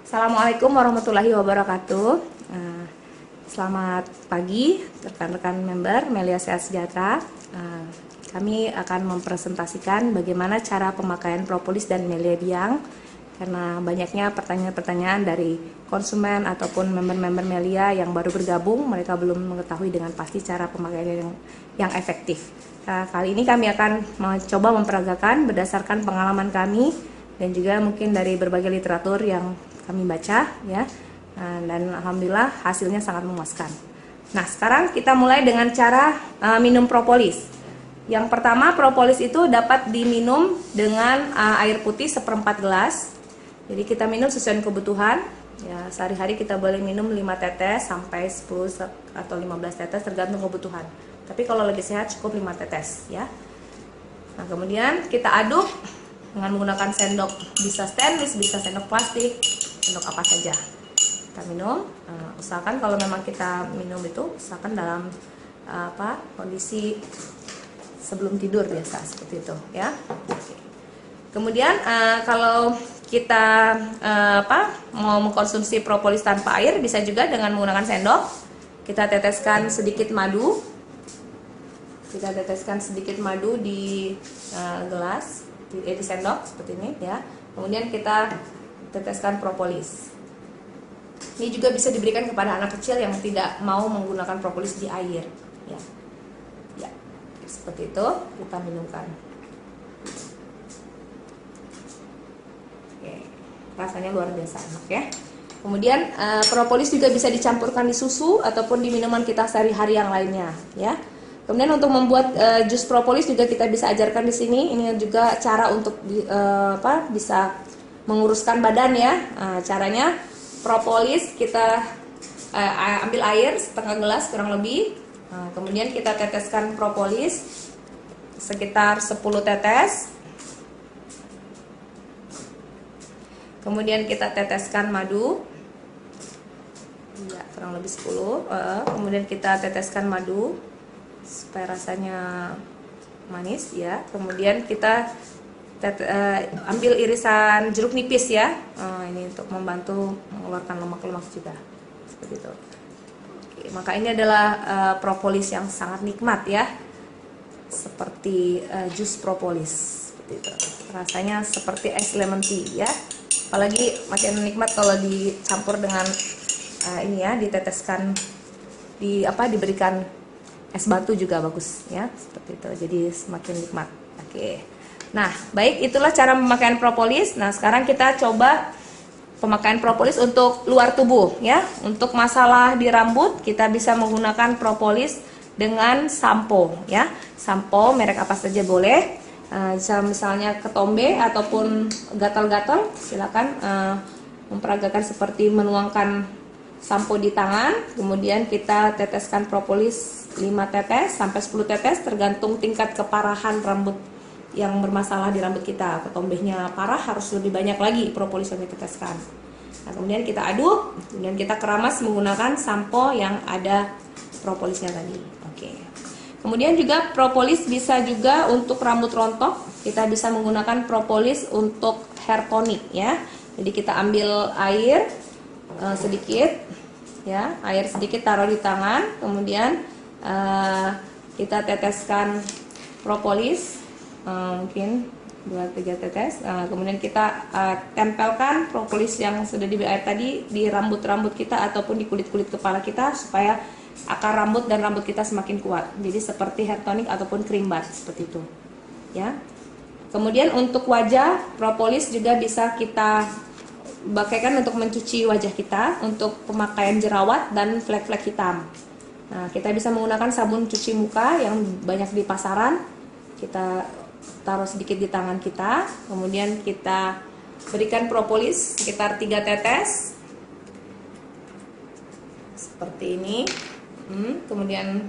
Assalamualaikum warahmatullahi wabarakatuh. Selamat pagi rekan-rekan member Melia Sehat Sejahtera. Kami akan mempresentasikan bagaimana cara pemakaian propolis dan Melia Biang, karena banyaknya pertanyaan-pertanyaan dari konsumen ataupun member-member Melia yang baru bergabung, mereka belum mengetahui dengan pasti cara pemakaian yang efektif. Kali ini kami akan mencoba memperagakan berdasarkan pengalaman kami dan juga mungkin dari berbagai literatur yang kami baca, ya, dan alhamdulillah hasilnya sangat memuaskan. Nah, sekarang kita mulai dengan cara minum propolis. Yang pertama, propolis itu dapat diminum dengan air putih 1/4 gelas. Jadi kita minum sesuai kebutuhan. Ya, sehari-hari kita boleh minum 5 tetes sampai 10 atau 15 tetes tergantung kebutuhan. Tapi kalau lagi sehat cukup 5 tetes, ya. Nah, kemudian kita aduk dengan menggunakan sendok, bisa stainless, bisa sendok plastik, sendok apa saja. Kita minum, usahakan kalau memang kita minum itu usahakan dalam kondisi sebelum tidur biasa seperti itu, ya. Kemudian kalau kita mau mengkonsumsi propolis tanpa air, bisa juga dengan menggunakan sendok. Kita teteskan sedikit madu. Kita teteskan sedikit madu di gelas, di sendok seperti ini, ya. Kemudian kita teteskan propolis. Ini juga bisa diberikan kepada anak kecil yang tidak mau menggunakan propolis di air, ya. Ya, seperti itu kita minumkan. Oke, rasanya luar biasa enak, ya. Kemudian propolis juga bisa dicampurkan di susu ataupun di minuman kita sehari-hari yang lainnya, ya. Kemudian untuk membuat jus propolis juga kita bisa ajarkan di sini. Ini juga cara untuk bisa menguruskan badan, ya. Caranya propolis kita ambil air setengah gelas kurang lebih. Kemudian kita teteskan propolis sekitar 10 tetes. Kemudian kita teteskan madu. Ya, kurang lebih 10. Kemudian kita teteskan madu supaya rasanya manis, ya. Kemudian kita ambil irisan jeruk nipis, ya. Ini untuk membantu mengeluarkan lemak-lemak juga, seperti itu. Oke, maka ini adalah propolis yang sangat nikmat, ya, seperti jus propolis, seperti itu. Rasanya seperti es lemon tea, ya. Apalagi makin nikmat kalau dicampur dengan ini, ya, diteteskan diberikan es batu juga bagus, ya, seperti itu. Jadi semakin nikmat. Oke. Nah, baik, itulah cara pemakaian propolis. Nah, sekarang kita coba pemakaian propolis untuk luar tubuh, ya. Untuk masalah di rambut, kita bisa menggunakan propolis dengan sampo, ya. Sampo merek apa saja boleh. Misalnya ketombe ataupun gatal-gatal, silakan memperagakan seperti menuangkan sampo di tangan, kemudian kita teteskan propolis 5 tetes sampai 10 tetes tergantung tingkat keparahan rambut yang bermasalah di rambut kita. Ketombenya parah, harus lebih banyak lagi propolis yang diteteskan. Nah, kemudian kita aduk, kemudian kita keramas menggunakan sampo yang ada propolisnya tadi. Oke. Kemudian juga propolis bisa juga untuk rambut rontok. Kita bisa menggunakan propolis untuk hair tonic, ya. Jadi kita ambil air sedikit, ya, air sedikit taruh di tangan, kemudian kita teteskan propolis mungkin 2-3 tetes. Kemudian kita tempelkan propolis yang sudah di air tadi di rambut-rambut kita ataupun di kulit-kulit kepala kita supaya akar rambut dan rambut kita semakin kuat. Jadi seperti hair tonic ataupun cream bath, seperti itu, ya. Kemudian untuk wajah, propolis juga bisa kita pakaikan untuk mencuci wajah kita, untuk pemakaian jerawat dan flek-flek hitam. Nah, kita bisa menggunakan sabun cuci muka yang banyak di pasaran. Kita taruh sedikit di tangan kita, kemudian kita berikan propolis sekitar 3 tetes seperti ini. Kemudian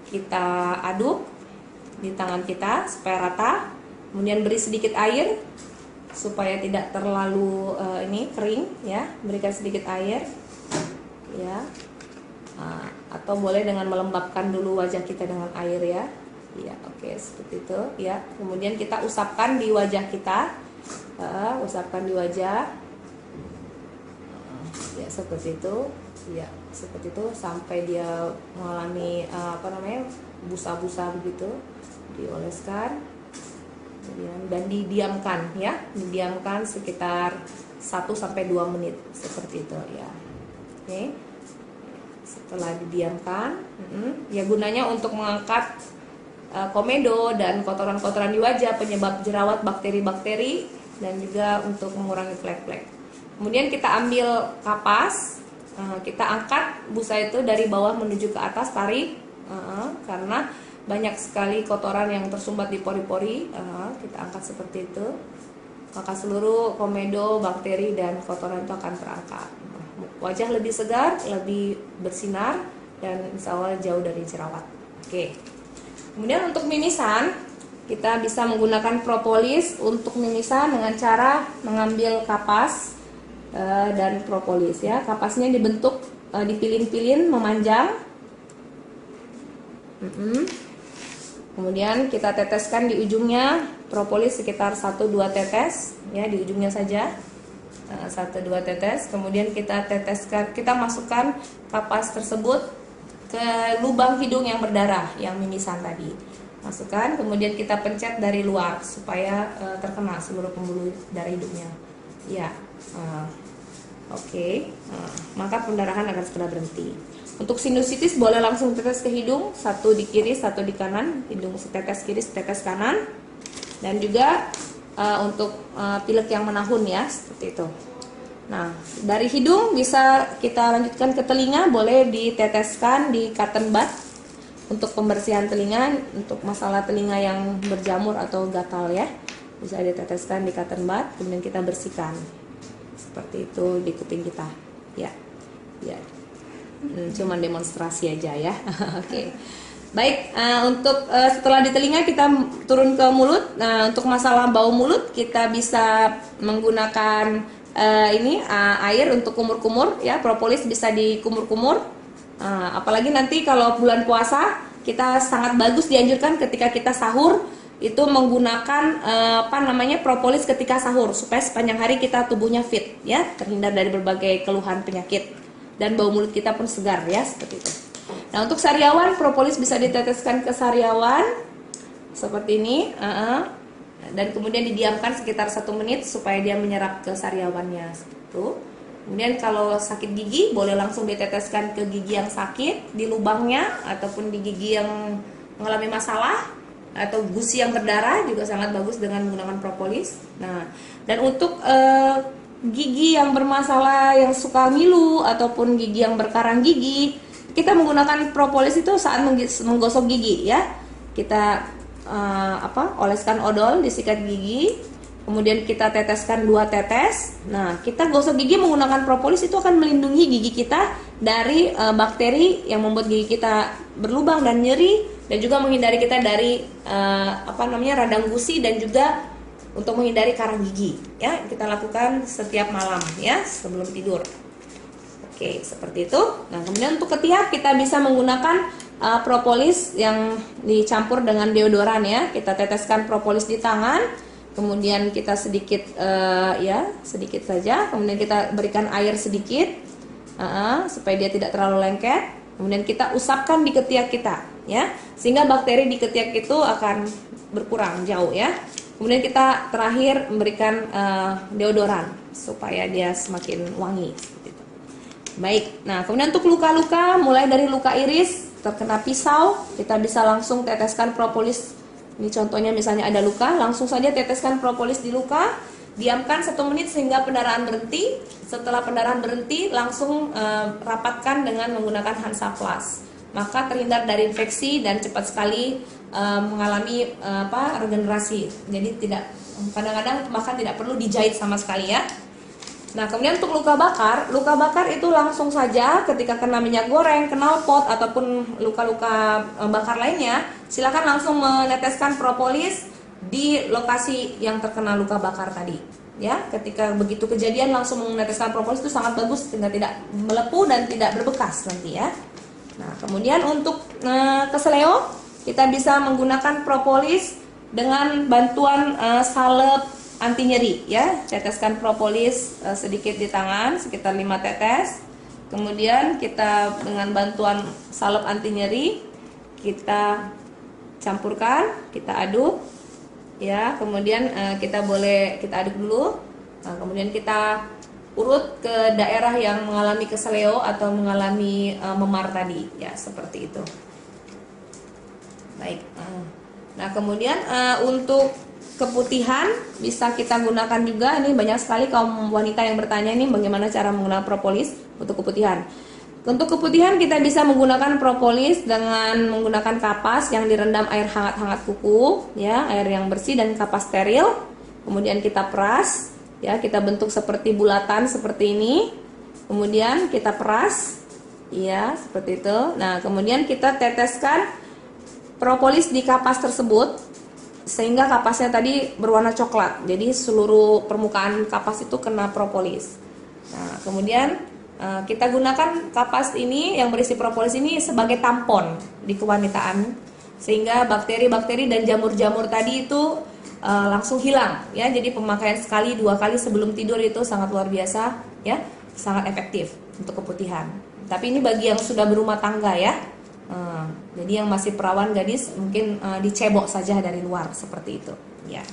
kita aduk di tangan kita supaya rata, kemudian beri sedikit air supaya tidak terlalu kering, ya. Berikan sedikit air, ya. Atau boleh dengan melembabkan dulu wajah kita dengan air, ya. Ya, oke, seperti itu, ya. Kemudian kita usapkan di wajah kita, usapkan di wajah. Ya seperti itu, ya seperti itu sampai dia mengalami busa-busa begitu, dioleskan dan didiamkan ya, didiamkan sekitar 1-2 menit seperti itu ya. Oke. Setelah didiamkan, ya gunanya untuk mengangkat komedo dan kotoran-kotoran di wajah, penyebab jerawat, bakteri-bakteri, dan juga untuk mengurangi flek-flek. Kemudian kita ambil kapas, kita angkat busa itu dari bawah menuju ke atas, tarik, karena banyak sekali kotoran yang tersumbat di pori-pori. Kita angkat seperti itu, maka seluruh komedo, bakteri, dan kotoran itu akan terangkat. Wajah lebih segar, lebih bersinar, dan insya Allah jauh dari jerawat. Oke. Kemudian untuk mimisan, kita bisa menggunakan propolis untuk mimisan dengan cara mengambil kapas dan propolis ya. Kapasnya dibentuk dipilin-pilin memanjang. Kemudian kita teteskan di ujungnya propolis sekitar 1-2 tetes ya, di ujungnya saja. 1-2 tetes. Kemudian kita teteskan, kita masukkan kapas tersebut ke lubang hidung yang berdarah yang mimisan tadi. Masukkan, kemudian kita pencet dari luar supaya terkena seluruh pembuluh darah hidungnya. Ya. Oke. Maka pendarahan akan segera berhenti. Untuk sinusitis boleh langsung tetes ke hidung, 1 di kiri, 1 di kanan, hidung setetes kiri, setetes kanan. Dan juga untuk pilek yang menahun ya, seperti itu. Nah, dari hidung bisa kita lanjutkan ke telinga, boleh diteteskan di cotton bud untuk pembersihan telinga, untuk masalah telinga yang berjamur atau gatal ya. Bisa diteteskan di cotton bud, kemudian kita bersihkan. Seperti itu di kuping kita. Ya. Ya. Cuman demonstrasi aja ya. Oke. Baik, untuk setelah di telinga kita turun ke mulut. Nah, untuk masalah bau mulut kita bisa menggunakan air untuk kumur-kumur ya. Propolis bisa dikumur-kumur. Apalagi nanti kalau bulan puasa kita sangat bagus dianjurkan ketika kita sahur itu menggunakan propolis ketika sahur supaya sepanjang hari kita tubuhnya fit ya, terhindar dari berbagai keluhan penyakit dan bau mulut kita pun segar ya, seperti itu. Nah, untuk sariawan, propolis bisa diteteskan ke sariawan seperti ini, dan kemudian didiamkan sekitar 1 menit supaya dia menyerap ke sariawannya seperti itu. Kemudian kalau sakit gigi boleh langsung diteteskan ke gigi yang sakit di lubangnya, ataupun di gigi yang mengalami masalah atau gusi yang berdarah juga sangat bagus dengan menggunakan propolis. Nah, dan untuk gigi yang bermasalah, yang suka ngilu ataupun gigi yang berkarang gigi, kita menggunakan propolis itu saat menggosok gigi ya. Kita oleskan odol, disikat gigi, kemudian kita teteskan 2 tetes. Nah, kita gosok gigi menggunakan propolis itu akan melindungi gigi kita dari bakteri yang membuat gigi kita berlubang dan nyeri, dan juga menghindari kita dari radang gusi, dan juga untuk menghindari karang gigi ya. Kita lakukan setiap malam ya sebelum tidur. Oke, seperti itu. Nah, kemudian untuk ketiak kita bisa menggunakan propolis yang dicampur dengan deodoran ya. Kita teteskan propolis di tangan, kemudian kita sedikit sedikit saja, kemudian kita berikan air sedikit supaya dia tidak terlalu lengket. Kemudian kita usapkan di ketiak kita ya, sehingga bakteri di ketiak itu akan berkurang jauh ya. Kemudian kita terakhir memberikan deodoran supaya dia semakin wangi seperti itu. Baik, nah kemudian untuk luka-luka, mulai dari luka iris terkena pisau, kita bisa langsung teteskan propolis. Ini contohnya misalnya ada luka, langsung saja teteskan propolis di luka, diamkan 1 menit sehingga pendarahan berhenti. Setelah pendarahan berhenti, langsung rapatkan dengan menggunakan Hansaplast. Maka terhindar dari infeksi dan cepat sekali mengalami regenerasi. Jadi kadang-kadang bahkan tidak perlu dijahit sama sekali ya. Nah, kemudian untuk luka bakar itu langsung saja ketika kena minyak goreng, knalpot ataupun luka-luka bakar lainnya, silakan langsung meneteskan propolis di lokasi yang terkena luka bakar tadi. Ya, ketika begitu kejadian langsung meneteskan propolis itu sangat bagus sehingga tidak melepuh dan tidak berbekas nanti ya. Nah, kemudian untuk keseleo kita bisa menggunakan propolis dengan bantuan salep anti nyeri ya. Teteskan propolis sedikit di tangan, sekitar 5 tetes. Kemudian kita dengan bantuan salep anti nyeri kita campurkan, kita aduk ya. Kemudian kita aduk dulu. Nah, kemudian kita urut ke daerah yang mengalami keseleo atau mengalami memar tadi ya, seperti itu. Baik. Nah, kemudian untuk keputihan bisa kita gunakan juga. Ini banyak sekali kaum wanita yang bertanya nih bagaimana cara menggunakan propolis untuk keputihan. Untuk keputihan kita bisa menggunakan propolis dengan menggunakan kapas yang direndam air hangat-hangat kuku ya, air yang bersih dan kapas steril. Kemudian kita peras ya, kita bentuk seperti bulatan seperti ini. Kemudian kita peras ya, seperti itu. Nah, kemudian kita teteskan propolis di kapas tersebut sehingga kapasnya tadi berwarna coklat. Jadi seluruh permukaan kapas itu kena propolis. Nah, kemudian kita gunakan kapas ini yang berisi propolis ini sebagai tampon di kewanitaan sehingga bakteri-bakteri dan jamur-jamur tadi itu langsung hilang ya. Jadi pemakaian sekali 2 kali sebelum tidur itu sangat luar biasa ya, sangat efektif untuk keputihan. Tapi ini bagi yang sudah berumah tangga ya. Jadi yang masih perawan gadis mungkin dicebok saja dari luar seperti itu ya.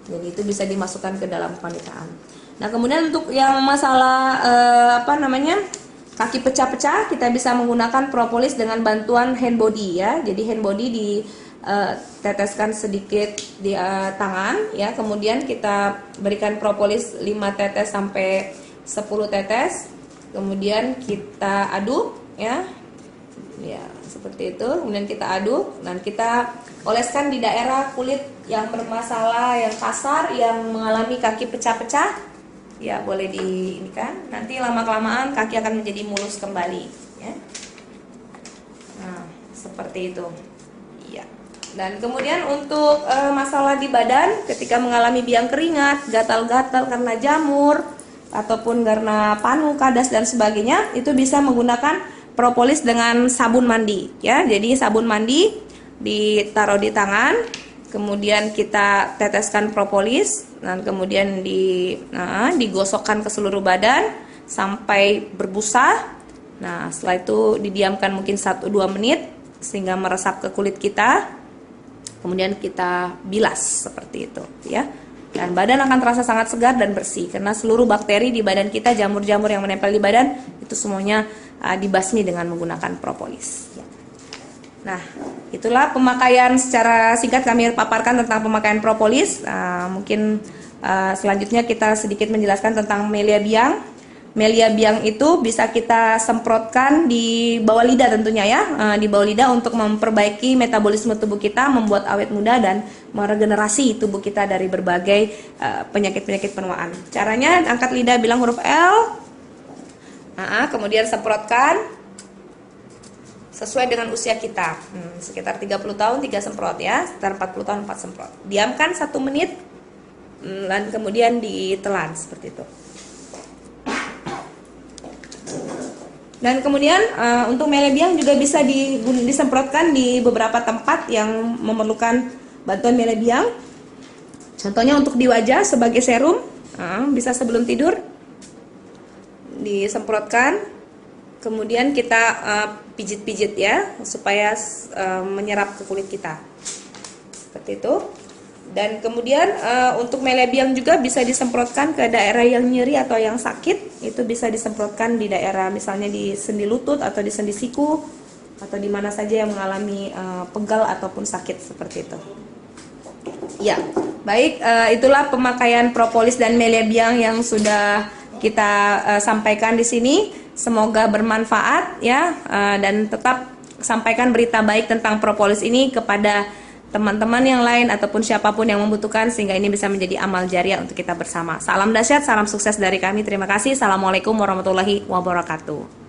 Jadi itu bisa dimasukkan ke dalam kewanitaan. Nah, kemudian untuk yang masalah kaki pecah-pecah, kita bisa menggunakan propolis dengan bantuan hand body ya. Jadi hand body diteteskan sedikit di tangan ya. Kemudian kita berikan propolis 5 tetes sampai 10 tetes. Kemudian kita aduk ya. Ya, seperti itu. Kemudian kita aduk dan kita oleskan di daerah kulit yang bermasalah, yang kasar, yang mengalami kaki pecah-pecah. Ya, boleh di ini kan. Nanti lama-kelamaan kaki akan menjadi mulus kembali, ya. Nah, seperti itu. Iya. Dan kemudian untuk masalah di badan ketika mengalami biang keringat, gatal-gatal karena jamur ataupun karena panu, kadas dan sebagainya, itu bisa menggunakan propolis dengan sabun mandi ya. Jadi sabun mandi ditaruh di tangan, kemudian kita teteskan propolis dan kemudian digosokkan ke seluruh badan sampai berbusa. Nah, setelah itu didiamkan mungkin 1-2 menit sehingga meresap ke kulit kita. Kemudian kita bilas seperti itu ya. Dan badan akan terasa sangat segar dan bersih karena seluruh bakteri di badan kita, jamur-jamur yang menempel di badan itu semuanya dibasmi dengan menggunakan propolis. Nah, itulah pemakaian secara singkat kami paparkan tentang pemakaian propolis. Mungkin selanjutnya kita sedikit menjelaskan tentang melia biang. Melia biang itu bisa kita semprotkan di bawah lidah tentunya ya, di bawah lidah untuk memperbaiki metabolisme tubuh kita, membuat awet muda dan meregenerasi tubuh kita dari berbagai penyakit-penyakit penuaan. Caranya angkat lidah, bilang huruf L. Kemudian semprotkan sesuai dengan usia kita. Sekitar 30 tahun 3 semprot ya, sekitar 40 tahun 4 semprot. Diamkan 1 menit dan kemudian ditelan seperti itu. Dan kemudian untuk melebiang juga bisa disemprotkan di beberapa tempat yang memerlukan bantuan melebiang. Contohnya untuk di wajah sebagai serum, bisa sebelum tidur disemprotkan. Kemudian kita pijit-pijit ya supaya menyerap ke kulit kita. Seperti itu. Dan kemudian untuk melebiang juga bisa disemprotkan ke daerah yang nyeri atau yang sakit. Itu bisa disemprotkan di daerah misalnya di sendi lutut atau di sendi siku atau di mana saja yang mengalami pegal ataupun sakit seperti itu. Ya, baik, itulah pemakaian propolis dan melebiang yang sudah kita sampaikan di sini. Semoga bermanfaat ya, dan tetap sampaikan berita baik tentang propolis ini kepada teman-teman yang lain ataupun siapapun yang membutuhkan sehingga ini bisa menjadi amal jariah untuk kita bersama. Salam dahsyat, salam sukses dari kami. Terima kasih. Assalamualaikum warahmatullahi wabarakatuh.